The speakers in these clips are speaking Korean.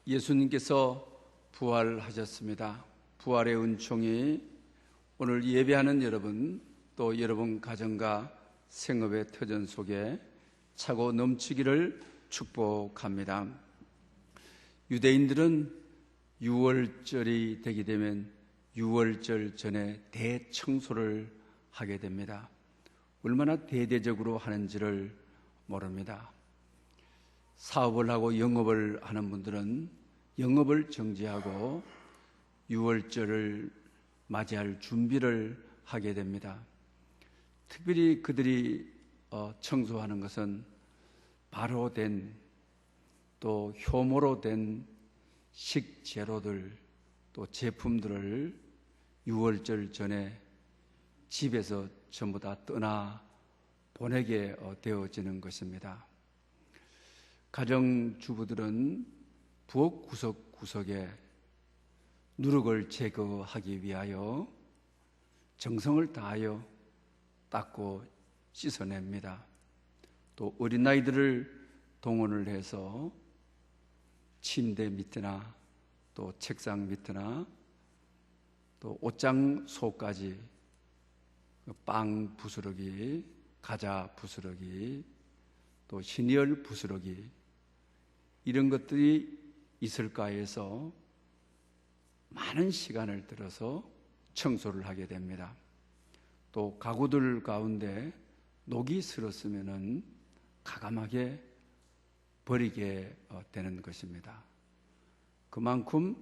예수님께서 부활하셨습니다. 부활의 은총이 오늘 예배하는 여러분, 또 여러분 가정과 생업의 터전 속에 차고 넘치기를 축복합니다. 유대인들은 6월절이 되게 되면 6월절 전에 대청소를 하게 됩니다. 얼마나 대대적으로 하는지를 모릅니다. 사업을 하고 영업을 하는 분들은 영업을 정지하고 6월절을 맞이할 준비를 하게 됩니다. 특별히 그들이 청소하는 것은 바로 된, 또 효모로 된 식재료들, 또 제품들을 6월절 전에 집에서 전부 다 떠나 보내게 되어지는 것입니다. 가정주부들은 부엌 구석구석에 누룩을 제거하기 위하여 정성을 다하여 닦고 씻어냅니다. 또 어린아이들을 동원을 해서 침대 밑이나 또 책상 밑이나 또 옷장 속까지 빵 부스러기, 과자 부스러기, 또 신이얼 부스러기, 이런 것들이 있을까 해서 많은 시간을 들어서 청소를 하게 됩니다. 또 가구들 가운데 녹이 슬었으면 가감하게 버리게 되는 것입니다. 그만큼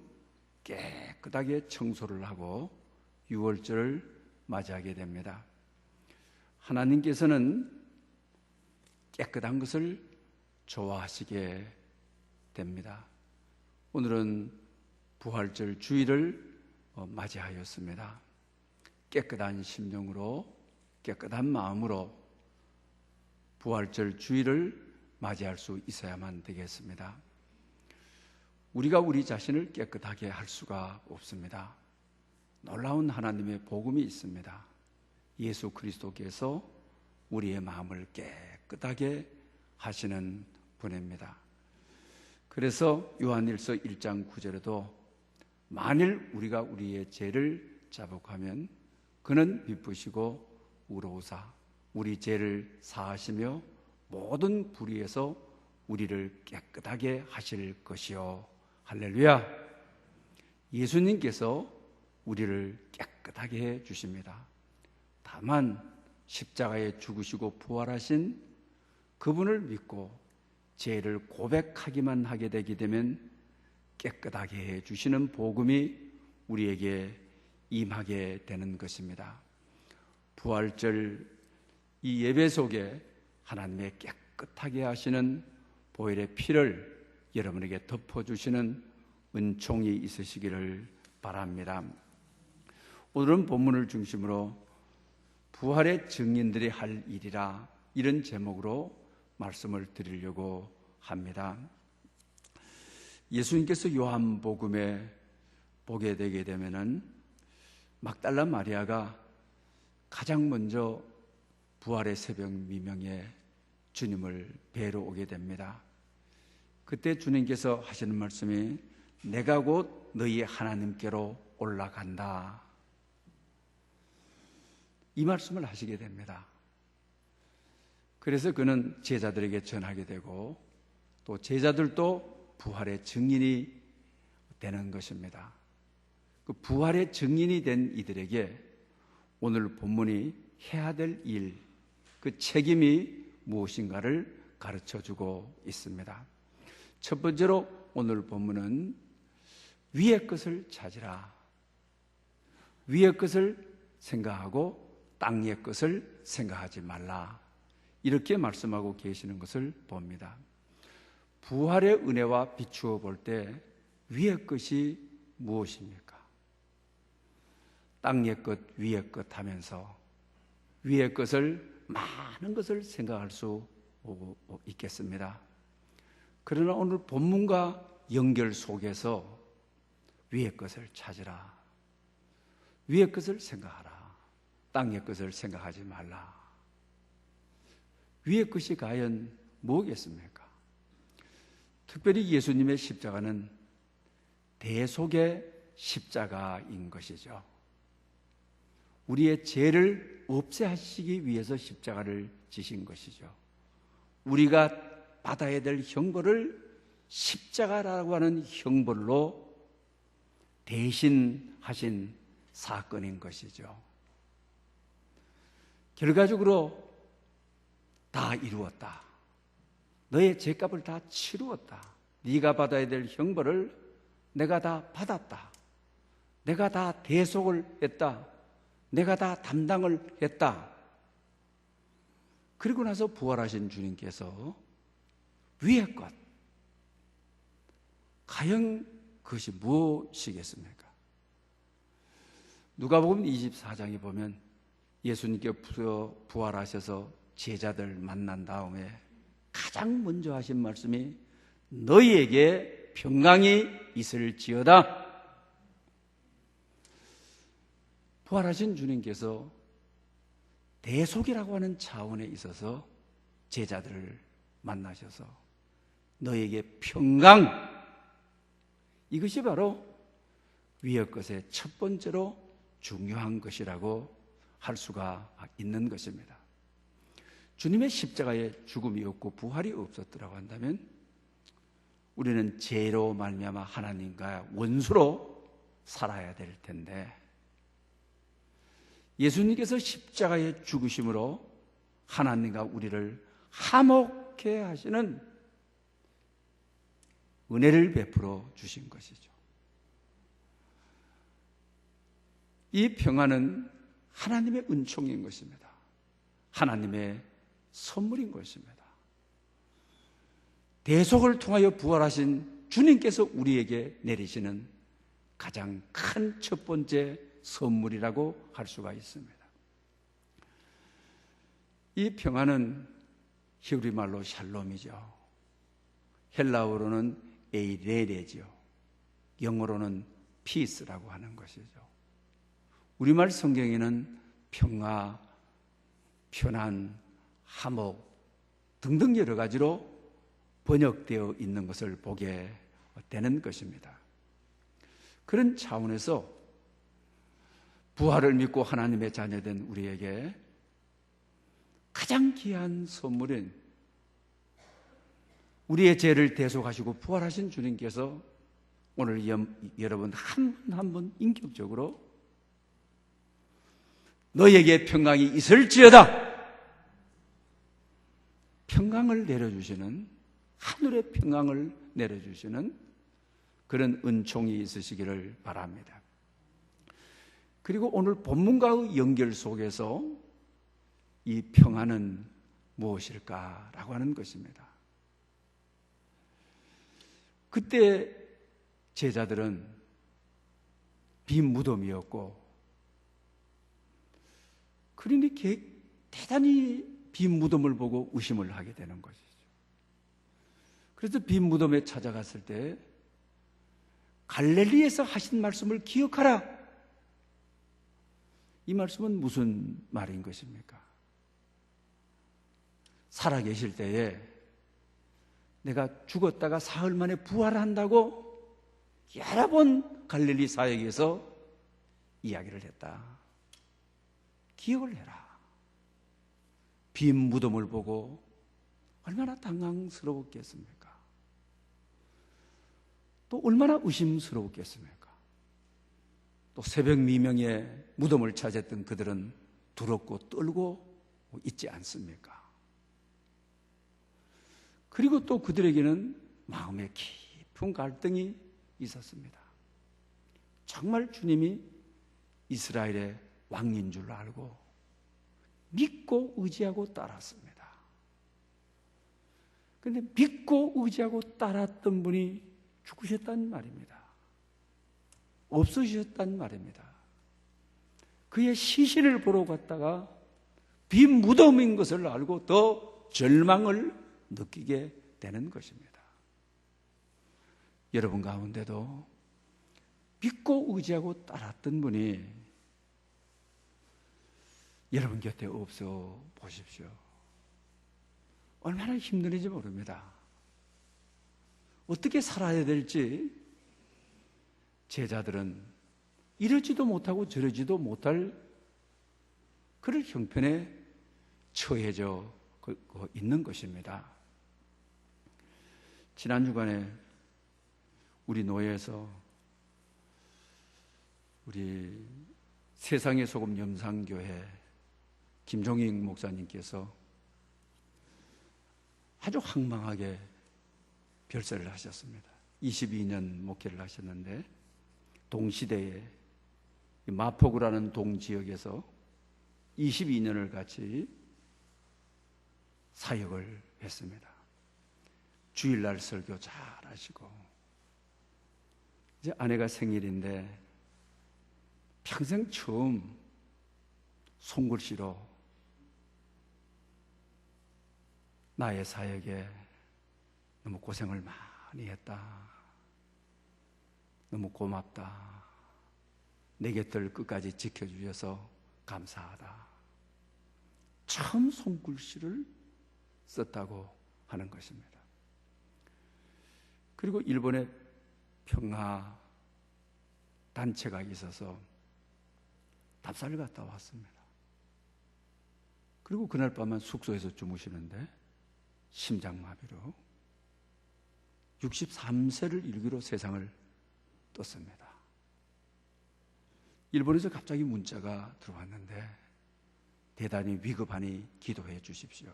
깨끗하게 청소를 하고 6월절을 맞이하게 됩니다. 하나님께서는 깨끗한 것을 좋아하시게 됩니다. 오늘은 부활절 주일을 맞이하였습니다. 깨끗한 심령으로, 깨끗한 마음으로 부활절 주일을 맞이할 수 있어야만 되겠습니다. 우리가 우리 자신을 깨끗하게 할 수가 없습니다. 놀라운 하나님의 복음이 있습니다. 예수 그리스도께서 우리의 마음을 깨끗하게 하시는 분입니다. 그래서 요한일서 1장 9절에도 만일 우리가 우리의 죄를 자복하면 그는 미쁘시고 의로우사 우리 죄를 사하시며 모든 불의에서 우리를 깨끗하게 하실 것이요. 할렐루야. 예수님께서 우리를 깨끗하게 해 주십니다. 다만 십자가에 죽으시고 부활하신 그분을 믿고 죄를 고백하기만 하게 되게 되면 깨끗하게 해 주시는 복음이 우리에게 임하게 되는 것입니다. 부활절 이 예배 속에 하나님의 깨끗하게 하시는 보혈의 피를 여러분에게 덮어주시는 은총이 있으시기를 바랍니다. 오늘은 본문을 중심으로 부활의 증인들이 할 일이라, 이런 제목으로 말씀을 드리려고 합니다. 예수님께서 요한복음에 보게 되게 되면은 막달라 마리아가 가장 먼저 부활의 새벽 미명에 주님을 뵈러 오게 됩니다. 그때 주님께서 하시는 말씀이 내가 곧 너희 하나님께로 올라간다, 이 말씀을 하시게 됩니다. 그래서 그는 제자들에게 전하게 되고 또 제자들도 부활의 증인이 되는 것입니다. 그 부활의 증인이 된 이들에게 오늘 본문이 해야 될 일, 그 책임이 무엇인가를 가르쳐주고 있습니다. 첫 번째로 오늘 본문은 위의 것을 찾으라, 위의 것을 생각하고 땅의 것을 생각하지 말라, 이렇게 말씀하고 계시는 것을 봅니다. 부활의 은혜와 비추어 볼 때 위의 것이 무엇입니까? 땅의 것, 위의 것 하면서 위의 것을, 많은 것을 생각할 수 있겠습니다. 그러나 오늘 본문과 연결 속에서 위의 것을 찾으라, 위의 것을 생각하라, 땅의 것을 생각하지 말라. 위의 것이 과연 뭐겠습니까? 특별히 예수님의 십자가는 대속의 십자가인 것이죠. 우리의 죄를 없애하시기 위해서 십자가를 지신 것이죠. 우리가 받아야 될 형벌을 십자가라고 하는 형벌로 대신하신 사건인 것이죠. 결과적으로 다 이루었다. 너의 죄값을 다 치루었다. 네가 받아야 될 형벌을 내가 다 받았다. 내가 다 대속을 했다. 내가 다 담당을 했다. 그리고 나서 부활하신 주님께서 위의 것, 과연 그것이 무엇이겠습니까? 누가복음 24장에 보면 예수님께 부활하셔서 제자들 만난 다음에 가장 먼저 하신 말씀이 너희에게 평강이 있을지어다. 부활하신 주님께서 대속이라고 하는 차원에 있어서 제자들을 만나셔서 너희에게 평강, 이것이 바로 위의 것의 첫 번째로 중요한 것이라고 할 수가 있는 것입니다. 주님의 십자가에 죽음이 없고 부활이 없었더라고 한다면 우리는 죄로 말미암아 하나님과 원수로 살아야 될 텐데, 예수님께서 십자가에 죽으심으로 하나님과 우리를 화목케 하시는 은혜를 베풀어 주신 것이죠. 이 평안은 하나님의 은총인 것입니다. 하나님의 선물인 것입니다. 대속을 통하여 부활하신 주님께서 우리에게 내리시는 가장 큰 첫 번째 선물이라고 할 수가 있습니다. 이 평안은 히브리 말로 샬롬이죠. 헬라어로는 에이레레지요. 영어로는 피스라고 하는 것이죠. 우리말 성경에는 평화, 편안, 화목 등등 여러 가지로 번역되어 있는 것을 보게 되는 것입니다. 그런 차원에서 부활을 믿고 하나님의 자녀된 우리에게 가장 귀한 선물은 우리의 죄를 대속하시고 부활하신 주님께서 오늘 여러분 한 분 한 분 인격적으로 너에게 평강이 있을지어다, 평강을 내려주시는, 하늘의 평강을 내려주시는 그런 은총이 있으시기를 바랍니다. 그리고 오늘 본문과의 연결 속에서 이 평안은 무엇일까라고 하는 것입니다. 그때 제자들은 빈 무덤이었고, 그러니 대단히 빈 무덤을 보고 의심을 하게 되는 것이죠. 그래서 빈 무덤에 찾아갔을 때 갈릴리에서 하신 말씀을 기억하라. 이 말씀은 무슨 말인 것입니까? 살아계실 때에 내가 죽었다가 사흘 만에 부활한다고 여러 번 갈릴리 사역에서 이야기를 했다. 기억을 해라. 빈 무덤을 보고 얼마나 당황스러웠겠습니까? 또 얼마나 의심스러웠겠습니까? 또 새벽 미명에 무덤을 찾았던 그들은 두렵고 떨고 있지 않습니까? 그리고 또 그들에게는 마음에 깊은 갈등이 있었습니다. 정말 주님이 이스라엘의 왕인 줄 알고 믿고 의지하고 따랐습니다. 그런데 믿고 의지하고 따랐던 분이 죽으셨단 말입니다. 없어지셨단 말입니다. 그의 시신을 보러 갔다가 빈 무덤인 것을 알고 더 절망을 느끼게 되는 것입니다. 여러분 가운데도 믿고 의지하고 따랐던 분이 여러분 곁에 없어 보십시오. 얼마나 힘든지 모릅니다. 어떻게 살아야 될지 제자들은 이러지도 못하고 저러지도 못할 그런 형편에 처해져 있는 것입니다. 지난 주간에 우리 노예에서 우리 세상의 소금 염산교회 김종익 목사님께서 아주 황망하게 별세를 하셨습니다. 22년 목회를 하셨는데 동시대에 마포구라는 동지역에서 22년을 같이 사역을 했습니다. 주일날 설교 잘 하시고, 이제 아내가 생일인데 평생 처음 손글씨로 나의 사역에 너무 고생을 많이 했다, 너무 고맙다, 내 곁을 끝까지 지켜주셔서 감사하다, 처음 손글씨를 썼다고 하는 것입니다. 그리고 일본에 평화 단체가 있어서 답사를 갔다 왔습니다. 그리고 그날 밤은 숙소에서 주무시는데 심장마비로 63세를 일기로 세상을 떴습니다. 일본에서 갑자기 문자가 들어왔는데 대단히 위급하니 기도해 주십시오.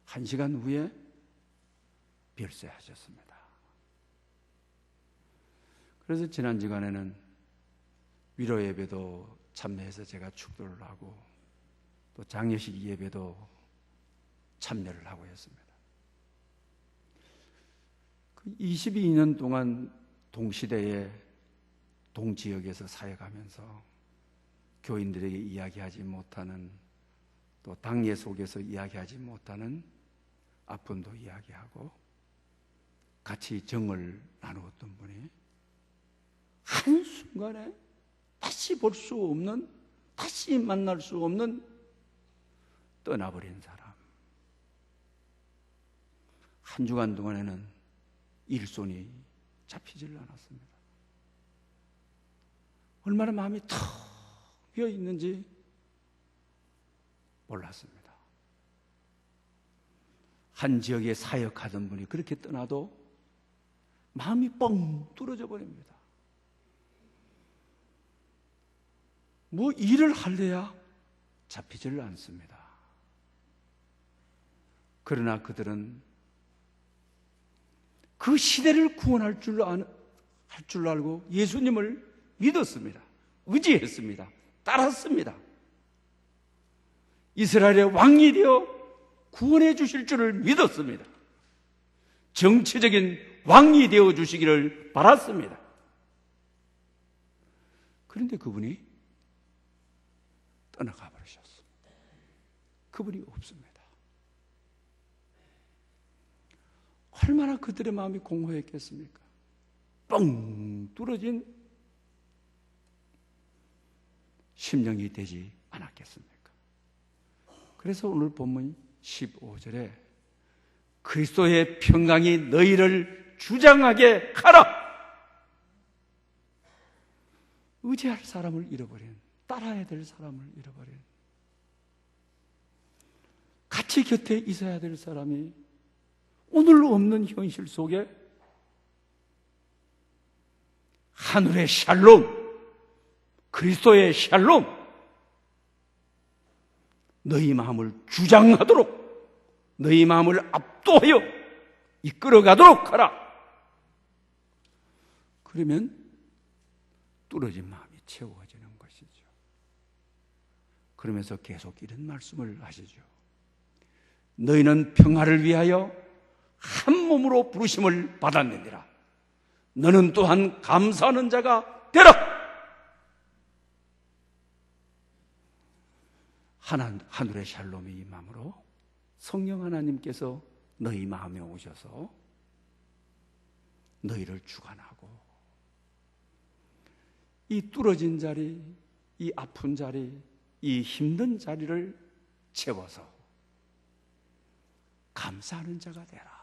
1시간 후에 별세하셨습니다. 그래서 지난 주간에는 위로 예배도 참여해서 제가 축도를 하고 또 장례식 예배도 참여를 하고 했습니다. 22년 동안 동시대에 동지역에서 사역하면서 교인들에게 이야기하지 못하는, 또 당예 속에서 이야기하지 못하는 아픔도 이야기하고 같이 정을 나누었던 분이 한순간에 다시 볼 수 없는, 다시 만날 수 없는 떠나버린 사람. 한 주간 동안에는 일손이 잡히질 않았습니다. 얼마나 마음이 텅 비어 있는지 몰랐습니다. 한 지역에 사역하던 분이 그렇게 떠나도 마음이 뻥 뚫어져 버립니다. 뭐 일을 할래야 잡히질 않습니다. 그러나 그들은 그 시대를 구원할 줄 알고 예수님을 믿었습니다. 의지했습니다. 따랐습니다. 이스라엘의 왕이 되어 구원해 주실 줄을 믿었습니다. 정치적인 왕이 되어 주시기를 바랐습니다. 그런데 그분이 떠나가 버리셨습니다. 그분이 없습니다. 얼마나 그들의 마음이 공허했겠습니까? 뻥 뚫어진 심령이 되지 않았겠습니까? 그래서 오늘 본문 15절에 그리스도의 평강이 너희를 주장하게 하라. 의지할 사람을 잃어버린, 따라야 될 사람을 잃어버린, 같이 곁에 있어야 될 사람이 오늘 없는 현실 속에 하늘의 샬롬, 그리스도의 샬롬, 너희 마음을 주장하도록, 너희 마음을 압도하여 이끌어가도록 하라. 그러면 뚫어진 마음이 채워지는 것이죠. 그러면서 계속 이런 말씀을 하시죠. 너희는 평화를 위하여 한 몸으로 부르심을 받았느니라. 너는 또한 감사하는 자가 되라. 하늘의 샬롬이 임함으로 성령 하나님께서 너희 마음에 오셔서 너희를 주관하고 이 뚫어진 자리, 이 아픈 자리, 이 힘든 자리를 채워서 감사하는 자가 되라.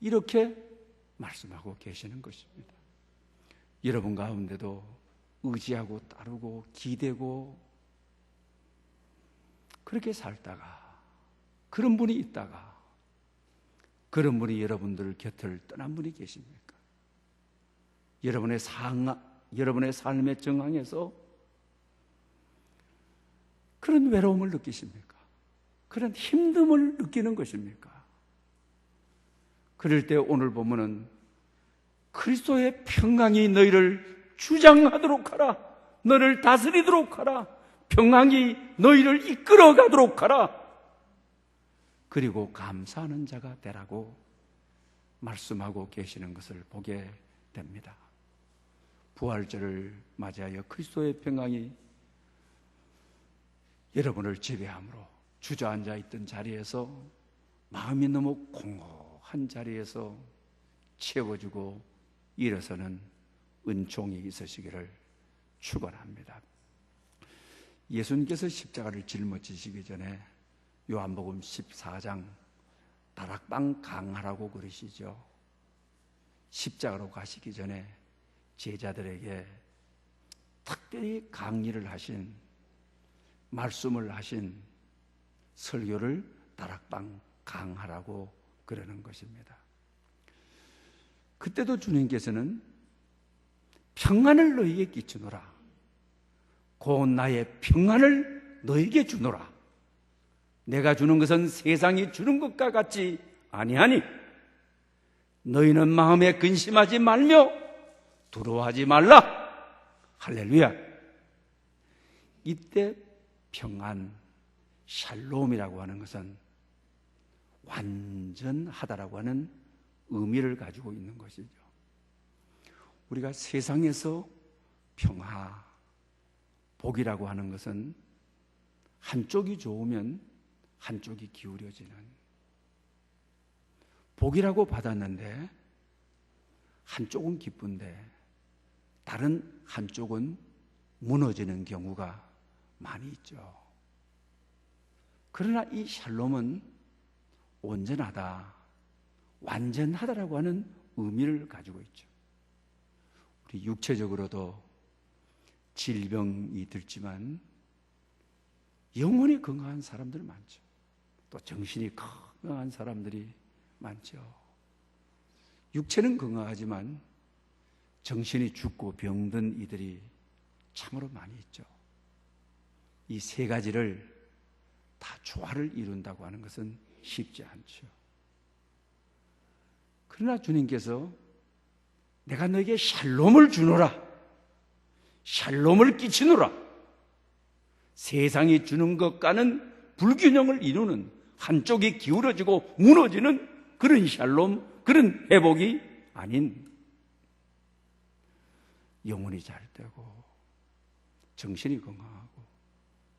이렇게 말씀하고 계시는 것입니다. 여러분 가운데도 의지하고 따르고 기대고 그렇게 살다가 그런 분이 있다가 그런 분이 여러분들 곁을 떠난 분이 계십니까? 여러분의 삶의 정황에서 그런 외로움을 느끼십니까? 그런 힘듦을 느끼는 것입니까? 그럴 때 오늘 보면은 그리스도의 평강이 너희를 주장하도록 하라. 너를 다스리도록 하라. 평강이 너희를 이끌어가도록 하라. 그리고 감사하는 자가 되라고 말씀하고 계시는 것을 보게 됩니다. 부활절을 맞이하여 그리스도의 평강이 여러분을 지배함으로 주저앉아 있던 자리에서 마음이 너무 공허한 자리에서 채워주고 일어서는 은총이 있으시기를 축원합니다. 예수님께서 십자가를 짊어지시기 전에 요한복음 14장 다락방 강하라고 그러시죠. 십자가로 가시기 전에 제자들에게 특별히 강의를 하신, 말씀을 하신 설교를 다락방 강하라고 그러는 것입니다. 그때도 주님께서는 평안을 너희에게 끼치노라. 곧 나의 평안을 너희에게 주노라. 내가 주는 것은 세상이 주는 것과 같지 아니하니 너희는 마음에 근심하지 말며 두려워하지 말라. 할렐루야. 이때 평안, 샬롬이라고 하는 것은 완전하다라고 하는 의미를 가지고 있는 것이죠. 우리가 세상에서 평화, 복이라고 하는 것은 한쪽이 좋으면 한쪽이 기울여지는, 복이라고 받았는데 한쪽은 기쁜데 다른 한쪽은 무너지는 경우가 많이 있죠. 그러나 이 샬롬은 온전하다, 완전하다라고 하는 의미를 가지고 있죠. 우리 육체적으로도 질병이 들지만 영혼이 건강한 사람들 많죠. 또 정신이 건강한 사람들이 많죠. 육체는 건강하지만 정신이 죽고 병든 이들이 참으로 많이 있죠. 이 세 가지를 다 조화를 이룬다고 하는 것은 쉽지 않죠. 그러나 주님께서 내가 너에게 샬롬을 주노라, 샬롬을 끼치노라, 세상이 주는 것과는 불균형을 이루는, 한쪽이 기울어지고 무너지는 그런 샬롬, 그런 회복이 아닌 영혼이 잘 되고 정신이 건강하고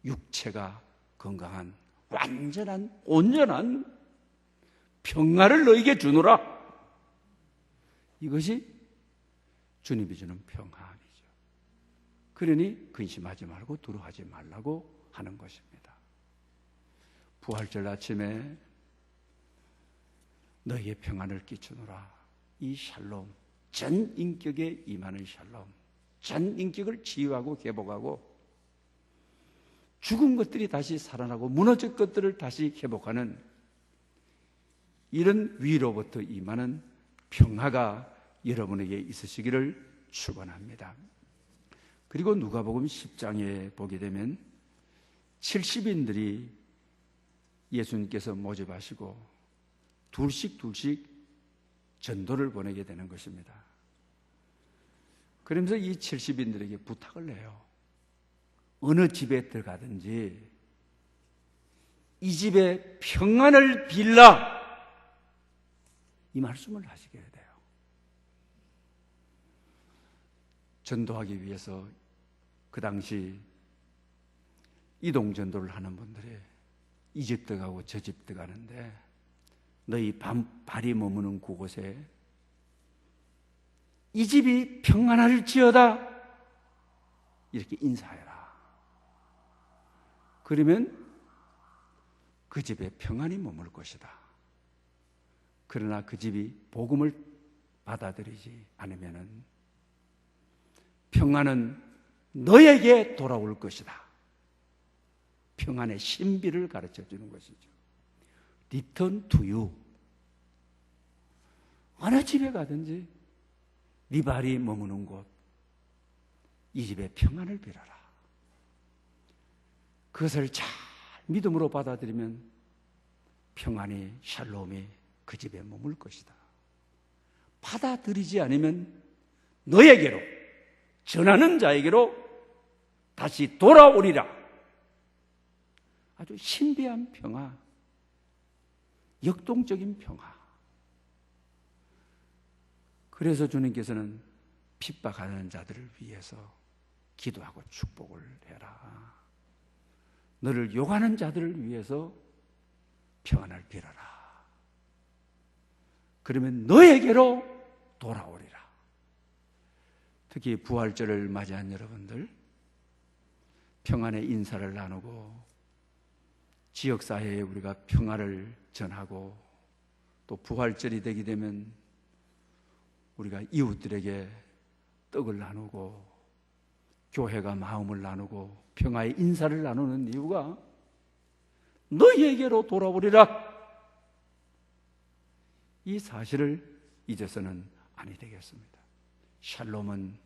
육체가 건강한 완전한 온전한 평화를 너에게 주노라. 이것이 주님이 주는 평안이죠. 그러니 근심하지 말고 두려워하지 말라고 하는 것입니다. 부활절 아침에 너희의 평안을 끼치노라. 이 샬롬, 전 인격에 임하는 샬롬, 전 인격을 치유하고 회복하고 죽은 것들이 다시 살아나고 무너진 것들을 다시 회복하는 이런 위로부터 임하는 평화가 여러분에게 있으시기를 축원합니다. 그리고 누가복음 10장에 보게 되면 70인들이 예수님께서 모집하시고 둘씩 전도를 보내게 되는 것입니다. 그러면서 이 70인들에게 부탁을 해요. 어느 집에 들어가든지 이 집에 평안을 빌라, 이 말씀을 하시게 돼요. 전도하기 위해서 그 당시 이동 전도를 하는 분들이 이 집 들어가고 저 집 들어가는데 너희 발이 머무는 그곳에 이 집이 평안할지어다 이렇게 인사해라. 그러면 그 집에 평안이 머물 것이다. 그러나 그 집이 복음을 받아들이지 않으면은 평안은 너에게 돌아올 것이다. 평안의 신비를 가르쳐 주는 것이죠. Return to you. 어느 집에 가든지 네 발이 머무는 곳, 이 집에 평안을 빌어라. 그것을 잘 믿음으로 받아들이면 평안이, 샬롬이 그 집에 머물 것이다. 받아들이지 않으면 너에게로, 전하는 자에게로 다시 돌아오리라. 아주 신비한 평화, 역동적인 평화. 그래서 주님께서는 핍박하는 자들을 위해서 기도하고 축복을 해라. 너를 욕하는 자들을 위해서 평안을 빌어라. 그러면 너에게로 돌아오리라. 특히 부활절을 맞이한 여러분들, 평안의 인사를 나누고 지역사회에 우리가 평안을 전하고 또 부활절이 되게 되면 우리가 이웃들에게 떡을 나누고 교회가 마음을 나누고 평화의 인사를 나누는 이유가 너희에게로 돌아오리라. 이 사실을 잊어서는 아니 되겠습니다. 샬롬은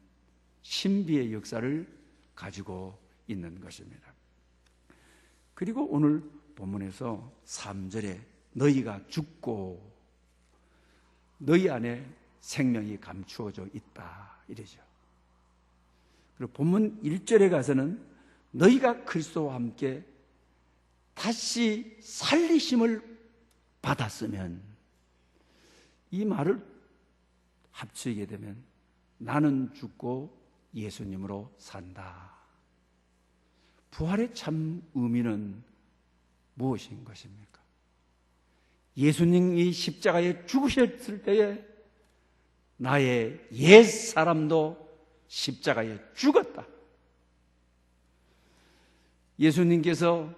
신비의 역사를 가지고 있는 것입니다. 그리고 오늘 본문에서 3절에 너희가 죽고 너희 안에 생명이 감추어져 있다 이러죠. 그리고 본문 1절에 가서는 너희가 그리스도와 함께 다시 살리심을 받았으면, 이 말을 합치게 되면 나는 죽고 예수님으로 산다. 부활의 참 의미는 무엇인 것입니까? 예수님이 십자가에 죽으셨을 때에 나의 옛 사람도 십자가에 죽었다. 예수님께서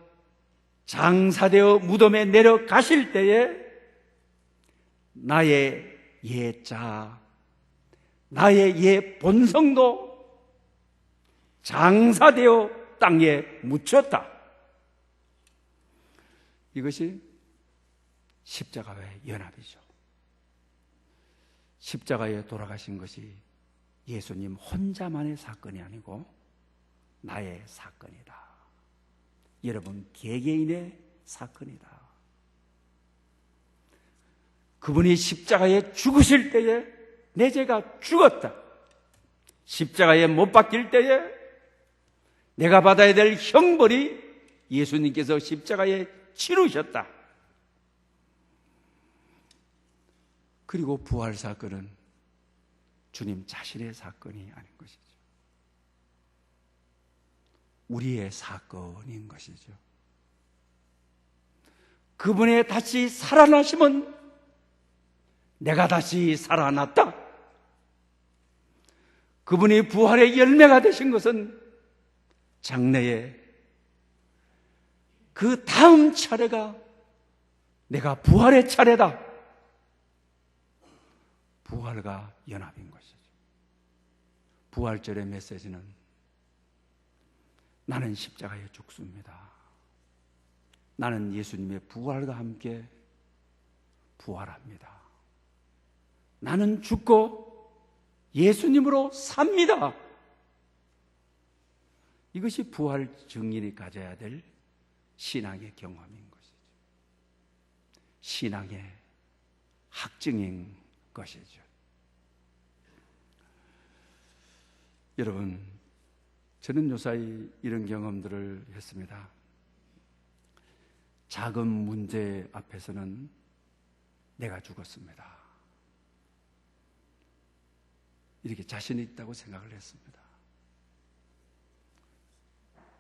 장사되어 무덤에 내려가실 때에 나의 옛 자아, 나의 옛 본성도 장사되어 땅에 묻혔다. 이것이 십자가의 연합이죠. 십자가에 돌아가신 것이 예수님 혼자만의 사건이 아니고 나의 사건이다. 여러분 개개인의 사건이다. 그분이 십자가에 죽으실 때에 내 죄가 죽었다. 십자가에 못 박힐 때에 내가 받아야 될 형벌이 예수님께서 십자가에 치르셨다. 그리고 부활 사건은 주님 자신의 사건이 아닌 것이죠. 우리의 사건인 것이죠. 그분의 다시 살아나심은 내가 다시 살아났다. 그분이 부활의 열매가 되신 것은 장래에 그 다음 차례가 내가 부활의 차례다. 부활과 연합인 것이죠. 부활절의 메시지는 나는 십자가에 죽습니다. 나는 예수님의 부활과 함께 부활합니다. 나는 죽고 예수님으로 삽니다. 이것이 부활 증인이 가져야 될 신앙의 경험인 것이죠. 신앙의 학증인 것이죠. 여러분, 저는 요사이 이런 경험들을 했습니다. 작은 문제 앞에서는 내가 죽었습니다. 이렇게 자신이 있다고 생각을 했습니다.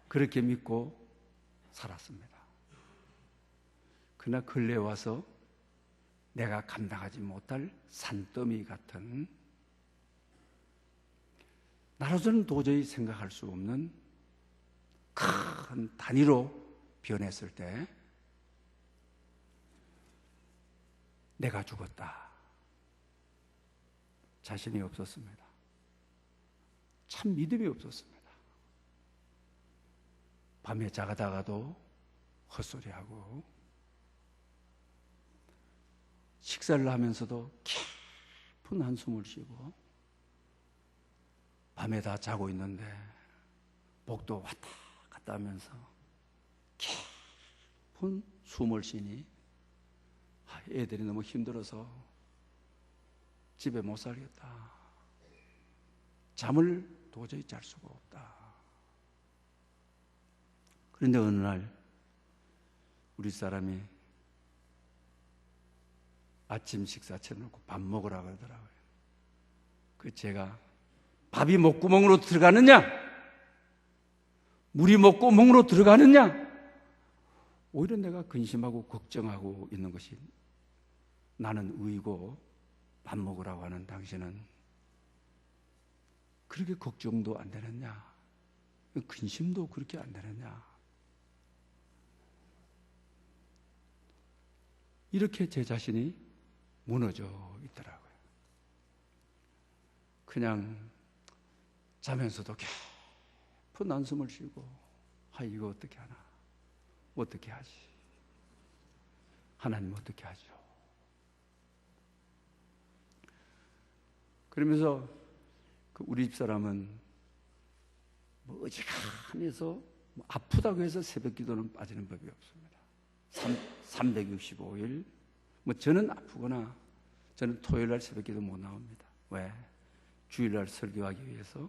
그렇게 믿고 살았습니다. 그러나 근래에 와서 내가 감당하지 못할 산더미 같은, 나로서는 도저히 생각할 수 없는 큰 단위로 변했을 때 내가 죽었다. 자신이 없었습니다. 참 믿음이 없었습니다. 밤에 자다가도 헛소리하고, 식사를 하면서도 깊은 한숨을 쉬고, 밤에 다 자고 있는데 목도 왔다 갔다 하면서 깊은 숨을 쉬니 애들이 너무 힘들어서 집에 못 살겠다. 잠을 도저히 잘 수가 없다. 그런데 어느 날 우리 사람이 아침 식사 차려놓고 밥 먹으라고 하더라고요. 그 제가 밥이 목구멍으로 들어가느냐? 물이 목구멍으로 들어가느냐? 오히려 내가 근심하고 걱정하고 있는 것이, 나는 의고 밥 먹으라고 하는 당신은 그렇게 걱정도 안 되느냐? 근심도 그렇게 안 되느냐? 이렇게 제 자신이 무너져 있더라고요. 그냥 자면서도 깊은 한숨을 쉬고, 이거 어떻게 하나? 어떻게 하지? 하나님 어떻게 하죠? 그러면서 우리 집사람은 어지간해서 아프다고 해서 새벽 기도는 빠지는 법이 없습니다. 365일 저는 아프거나 저는 토요일날 새벽 기도 못 나옵니다. 왜? 주일날 설교하기 위해서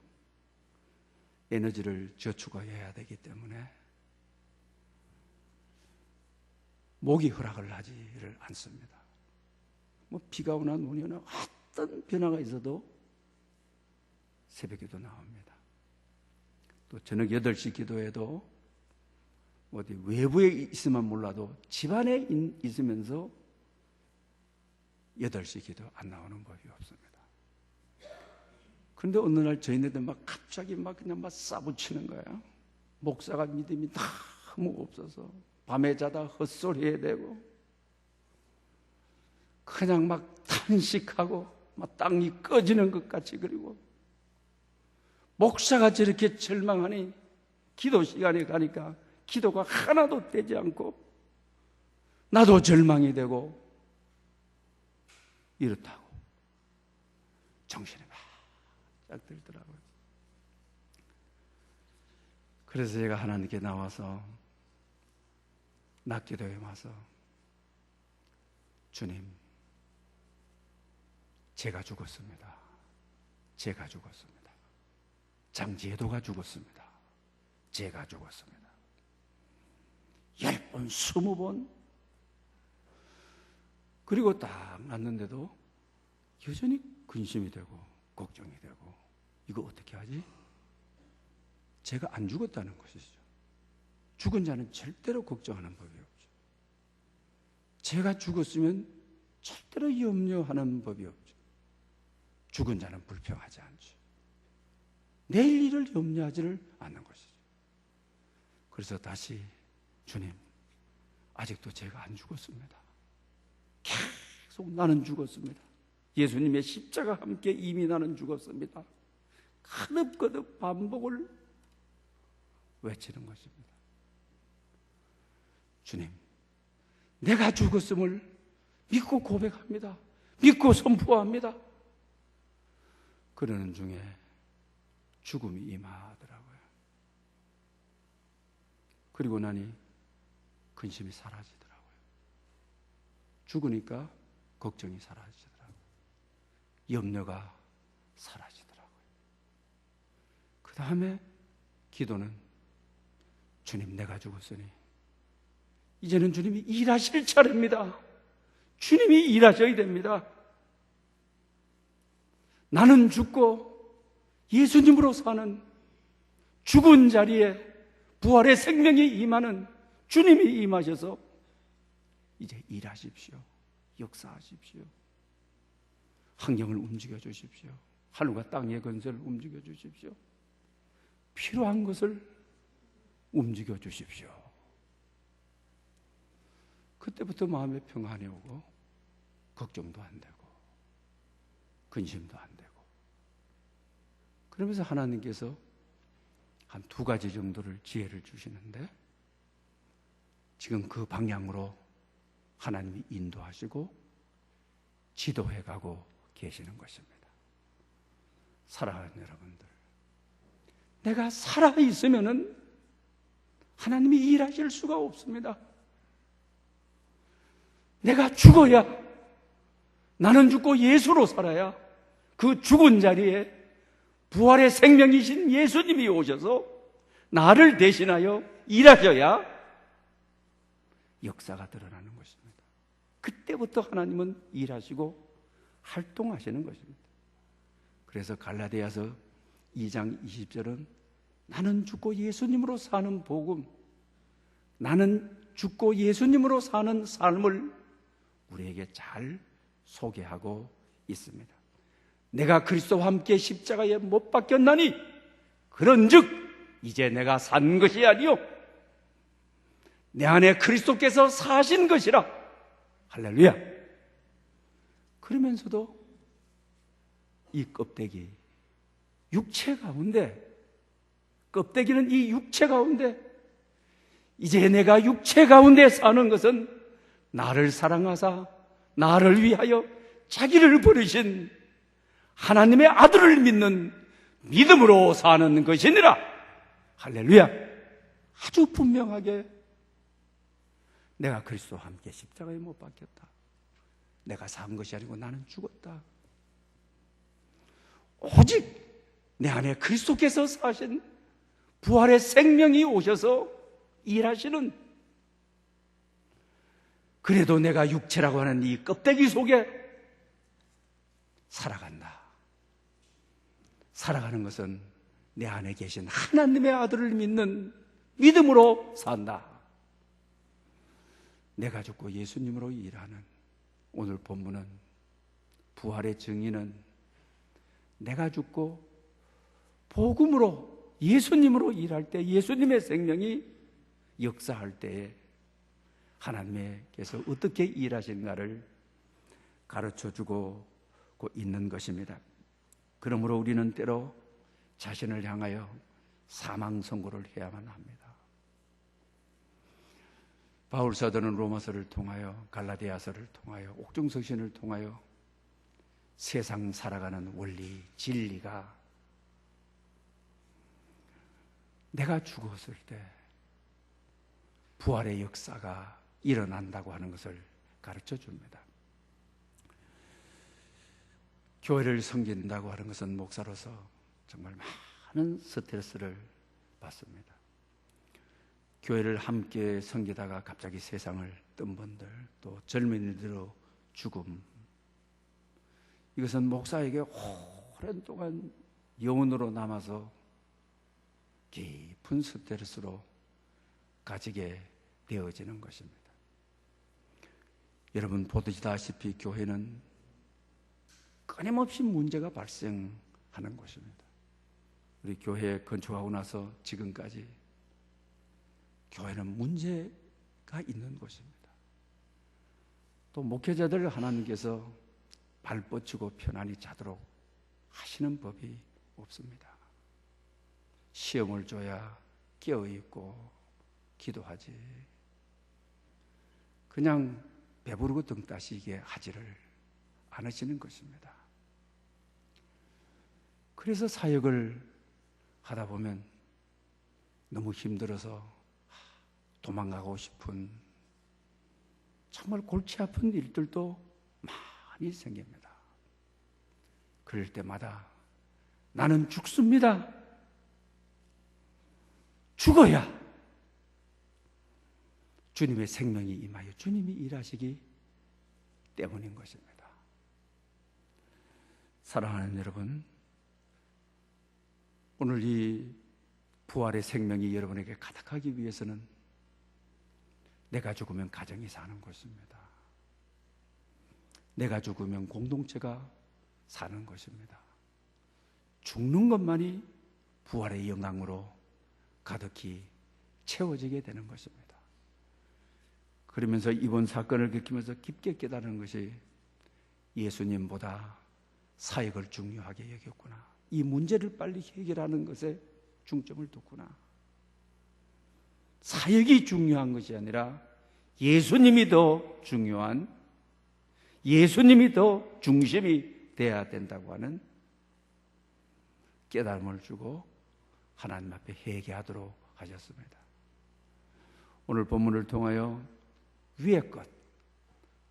에너지를 저축해야 되기 때문에 목이 허락을 하지를 않습니다. 비가 오나 눈이 오나 어떤 변화가 있어도 새벽 기도 나옵니다. 또 저녁 8시 기도에도 어디 외부에 있으면 몰라도 집안에 있으면서 8시 기도 안 나오는 법이 없습니다. 그런데 어느 날 저희네들 갑자기 그냥 싸붙이는 거예요. 목사가 믿음이 너무 없어서 밤에 자다 헛소리 해야 되고, 그냥 탄식하고 땅이 꺼지는 것 같이, 그리고 목사가 저렇게 절망하니 기도 시간에 가니까 기도가 하나도 되지 않고 나도 절망이 되고 이렇다고 정신이 바짝 들더라고요. 그래서 제가 하나님께 나와서 낮기도에 와서, 주님, 제가 죽었습니다. 제가 죽었습니다. 장제도가 죽었습니다. 제가 죽었습니다. 10번, 20번. 그리고 딱 났는데도 여전히 근심이 되고 걱정이 되고, 이거 어떻게 하지? 제가 안 죽었다는 것이죠. 죽은 자는 절대로 걱정하는 법이 없죠. 제가 죽었으면 절대로 염려하는 법이 없죠. 죽은 자는 불평하지 않죠. 내일 일을 염려하지를 않는 것이죠. 그래서 다시, 주님, 아직도 제가 안 죽었습니다. 계속 나는 죽었습니다. 예수님의 십자가 함께 이미 나는 죽었습니다. 거듭거듭 반복을 외치는 것입니다. 주님, 내가 죽었음을 믿고 고백합니다. 믿고 선포합니다. 그러는 중에 죽음이 임하더라고요. 그리고 나니 근심이 사라지더라고요. 죽으니까 걱정이 사라지더라고요. 염려가 사라지더라고요. 그 다음에 기도는, 주님, 내가 죽었으니 이제는 주님이 일하실 차례입니다. 주님이 일하셔야 됩니다. 나는 죽고 예수님으로 사는, 죽은 자리에 부활의 생명이 임하는 주님이 임하셔서 이제 일하십시오. 역사하십시오. 환경을 움직여 주십시오. 하늘과 땅의 건설을 움직여 주십시오. 필요한 것을 움직여 주십시오. 그때부터 마음에 평안이 오고 걱정도 안 되고 근심도 안 되고, 그러면서 하나님께서 한 2가지 정도를 지혜를 주시는데, 지금 그 방향으로 하나님이 인도하시고 지도해 가고 계시는 것입니다. 사랑하는 여러분들, 내가 살아있으면은 하나님이 일하실 수가 없습니다. 내가 죽어야, 나는 죽고 예수로 살아야 그 죽은 자리에 부활의 생명이신 예수님이 오셔서 나를 대신하여 일하셔야 역사가 드러나는 것입니다. 그때부터 하나님은 일하시고 활동하시는 것입니다. 그래서 갈라디아서 2장 20절은 나는 죽고 예수님으로 사는 복음, 나는 죽고 예수님으로 사는 삶을 우리에게 잘 소개하고 있습니다. 내가 그리스도와 함께 십자가에 못 박혔나니 그런즉 이제 내가 산 것이 아니요 내 안에 그리스도께서 사신 것이라. 할렐루야. 그러면서도 이 껍데기, 육체 가운데, 껍데기는 이 육체 가운데, 이제 내가 육체 가운데 사는 것은 나를 사랑하사 나를 위하여 자기를 버리신 하나님의 아들을 믿는 믿음으로 사는 것이니라. 할렐루야. 아주 분명하게 내가 그리스도와 함께 십자가에 못 박혔다. 내가 산 것이 아니고 나는 죽었다. 오직 내 안에 그리스도께서 사신 부활의 생명이 오셔서 일하시는, 그래도 내가 육체라고 하는 이 껍데기 속에 살아간다. 살아가는 것은 내 안에 계신 하나님의 아들을 믿는 믿음으로 산다. 내가 죽고 예수님으로 일하는, 오늘 본문은 부활의 증인은 내가 죽고 복음으로 예수님으로 일할 때, 예수님의 생명이 역사할 때에 하나님께서 어떻게 일하시는가를 가르쳐주고 있는 것입니다. 그러므로 우리는 때로 자신을 향하여 사망 선고를 해야만 합니다. 바울 사도는 로마서를 통하여, 갈라디아서를 통하여, 옥중서신을 통하여 세상 살아가는 원리, 진리가 내가 죽었을 때 부활의 역사가 일어난다고 하는 것을 가르쳐 줍니다. 교회를 섬긴다고 하는 것은 목사로서 정말 많은 스트레스를 받습니다. 교회를 함께 섬기다가 갑자기 세상을 뜬 분들, 또 젊은이들의 죽음, 이것은 목사에게 오랜 동안 영혼으로 남아서 깊은 스트레스로 가지게 되어지는 것입니다. 여러분 보시다시피 교회는 끊임없이 문제가 발생하는 것입니다. 우리 교회 건축하고 나서 지금까지 교회는 문제가 있는 것입니다. 또 목회자들 하나님께서 발 뻗치고 편안히 자도록 하시는 법이 없습니다. 시험을 줘야 깨어있고 기도하지, 그냥 배부르고 등 따시게 하지를 않으시는 것입니다. 그래서 사역을 하다 보면 너무 힘들어서 도망가고 싶은, 정말 골치 아픈 일들도 많이 생깁니다. 그럴 때마다 나는 죽습니다. 죽어야 주님의 생명이 임하여 주님이 일하시기 때문인 것입니다. 사랑하는 여러분, 오늘 이 부활의 생명이 여러분에게 가득하기 위해서는 내가 죽으면 가정이 사는 것입니다. 내가 죽으면 공동체가 사는 것입니다. 죽는 것만이 부활의 영광으로 가득히 채워지게 되는 것입니다. 그러면서 이번 사건을 겪으면서 깊게 깨달은 것이 예수님보다 사역을 중요하게 여겼구나. 이 문제를 빨리 해결하는 것에 중점을 뒀구나. 사역이 중요한 것이 아니라 예수님이 더 중요한, 예수님이 더 중심이 돼야 된다고 하는 깨달음을 주고 하나님 앞에 회개하도록 하셨습니다. 오늘 본문을 통하여 위의 것,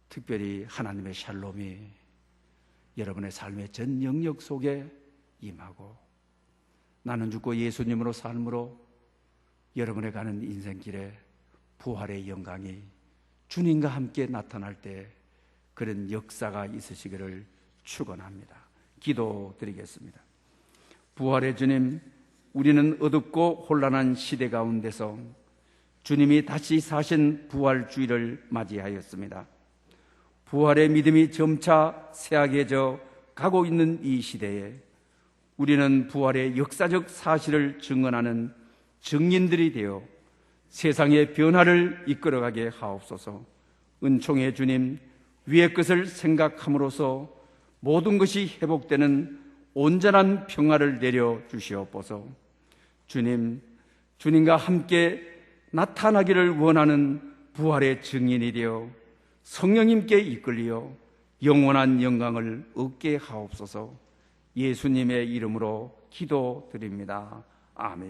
특별히 하나님의 샬롬이 여러분의 삶의 전 영역 속에 임하고 나는 죽고 예수님으로 삶으로 여러분의 가는 인생길에 부활의 영광이 주님과 함께 나타날 때 그런 역사가 있으시기를 축원합니다. 기도드리겠습니다. 부활의 주님, 우리는 어둡고 혼란한 시대 가운데서 주님이 다시 사신 부활주의를 맞이하였습니다. 부활의 믿음이 점차 쇠약해져 가고 있는 이 시대에 우리는 부활의 역사적 사실을 증언하는 증인들이 되어 세상의 변화를 이끌어가게 하옵소서. 은총의 주님, 위의 것을 생각함으로써 모든 것이 회복되는 온전한 평화를 내려 주시옵소서. 주님, 주님과 함께 나타나기를 원하는 부활의 증인이 되어 성령님께 이끌려 영원한 영광을 얻게 하옵소서. 예수님의 이름으로 기도드립니다. 아멘.